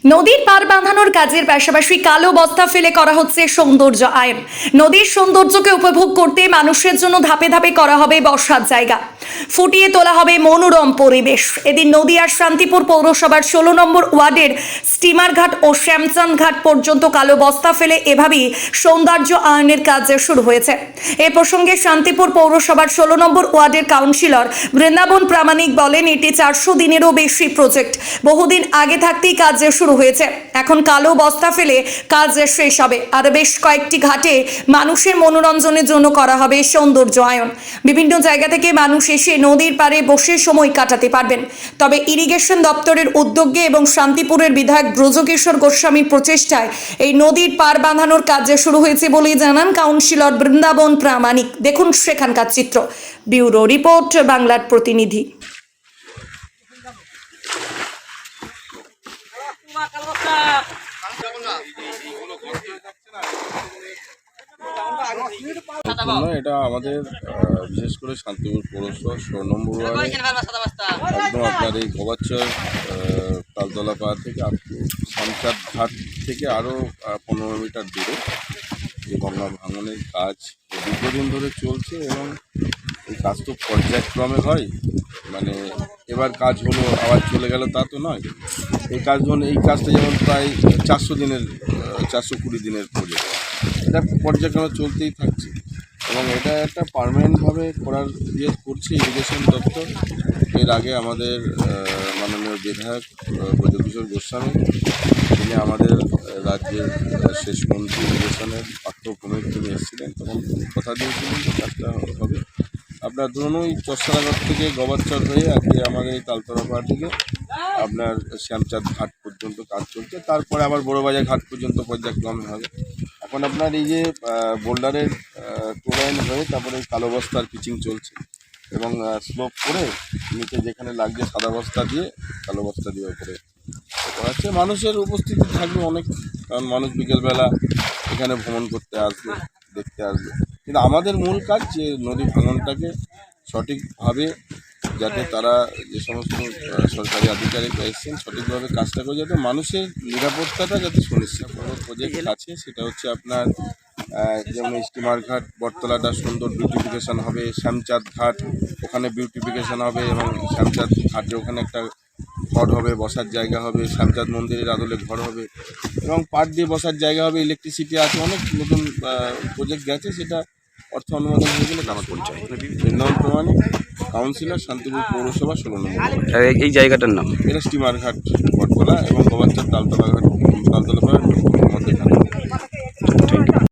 নদীর পার বাঁধানোর কাজের পাশাপাশি কালো বস্তা ফেলে করা হচ্ছে সৌন্দর্য আয়ন। নদীর সৌন্দর্যকে উপভোগ করতে মানুষের জন্য ধাপে ধাপে করা হবে বসার জায়গা, ফুটিয়ে তোলা হবে মনোরম পরিবেশ। এদিন নদীয়ার শান্তিপুর পৌরসভার 16 নম্বর ওয়ার্ডের স্টিমার ঘাট ও শ্যামচাঁদ ঘাট পর্যন্ত কালো বস্তা ফেলে এভাবেই সৌন্দর্য আয়নের কাজ শুরু হয়েছে। এ প্রসঙ্গে শান্তিপুর পৌরসভার 16 নম্বর ওয়ার্ডের কাউন্সিলর বৃন্দাবন প্রামাণিক বলেন, এটি 400 দিনেরও বেশি প্রজেক্ট। বহুদিন আগে থাকতেই কাজ শুরু হয়েছে। এখন কালো বস্তা ফেলে কাজ শেষ হবে। আর বেশ কয়েকটি ঘাটে মানুষের মনোরঞ্জনের জন্য করা হবে সৌন্দর্য আয়ন। বিভিন্ন জায়গা থেকে মানুষ এসে নদীর পাড়ে বসে সময় কাটাতে পারবেন। তবে ইরিগেশন দপ্তরের উদ্যোগে এবং শান্তিপুরের বিধায়ক ব্রজকিশোর গোস্বামীর প্রচেষ্টায় এই নদীর পার বাঁধানোর কাজ শুরু হয়েছে বলেই জানান কাউন্সিলর বৃন্দাবন প্রামাণিক। দেখুন সেখানকার চিত্র। ব্যুরো রিপোর্ট, বাংলার প্রতিনিধি। এটা আমাদের বিশেষ করে শান্তিপুর পৌরসভা 16 নম্বর ওয়ার্ডে একদম আপনার এই গোবাচ্চর তালতলা পাড়া থেকে শ্যামচাঁদ ঘাট থেকে আরও 15 মিটার দূরে যে গঙ্গা ভাঙনের কাজ দীর্ঘদিন ধরে চলছে এবং এই কাজ তো পর্যায়ক্রমে হয়, মানে এবার কাজ হলো আবার চলে গেল তা তো নয়। এই কাজটা যেমন প্রায় 420 দিনের প্রজেক্ট, এটা পর্যায়ক্রমে চলতেই থাকছে এবং এটা একটা পার্মানেন্টভাবে করছে ইরিগেশন দপ্তর। এর আগে আমাদের মাননীয় বিধায়ক ব্রজকিশোর গোস্বামী, তিনি আমাদের রাজ্যের শেষ মন্ত্রী ইরিগেশনের পাঠ্যক্রমের তিনি এসেছিলেন, তখন কথা দিয়েছিলেন যে কাজটা হবে। আপনার ধরুন ওই চরসারাঘাট থেকে গোবাচ্চর হয়ে আজকে আমাদের এই তালতলা পাড়া থেকে আপনার শ্যামচাঁদ ঘাট পর্যন্ত কাজ চলছে, তারপরে আবার বড়বাজার ঘাট পর্যন্ত পর্যায়ক্রমে হবে। এখন আপনার এই যে বোল্ডারের টোলাইন হয়ে তারপরে কালো বস্তার পিচিং চলছে এবং স্লোপ করে নিচে যেখানে লাগছে সাদা বস্তা দিয়ে কালো বস্তা দিয়ে ওপরে করাচ্ছে। মানুষের উপস্থিতি থাকবে অনেক, কারণ মানুষ বিকেলবেলা এখানে ভ্রমণ করতে আসবে, দেখতে আসবে। কিন্তু আমাদের মূল কাজ যে নদী ভাঙনটাকে সঠিকভাবে যাতে তারা যে সমস্ত সরকারি আধিকারিকরা এসেছেন সঠিকভাবে কাজটা করে, যাতে মানুষের নিরাপত্তাটা যাতে সুনিশ্চিত। বড় প্রজেক্ট আছে, সেটা হচ্ছে আপনার যেমন স্টিমার ঘাট বটতলাটা সুন্দর বিউটিফিকেশান হবে, শ্যামচাঁদ ঘাট ওখানে বিউটিফিকেশান হবে এবং শ্যামচাঁদ ঘাটে ওখানে একটা ঘর হবে, বসার জায়গা হবে, শ্যামচাঁদ মন্দিরের আদলে ঘর হবে এবং পাট দিয়ে বসার জায়গা হবে, ইলেকট্রিসিটি আছে, অনেক নতুন প্রজেক্ট গেছে। সেটা অর্থ অনুমোদন হয়ে গেলে গ্রাম পঞ্চায়েত। বৃন্দাবন প্রামাণিক, কাউন্সিলর, শান্তিপুর পৌরসভা 16 নম্বর। এই জায়গাটার নাম? এটা স্টিমার ঘাট বটতলা এবং গোবাচ্চর তালতলা ঘাট।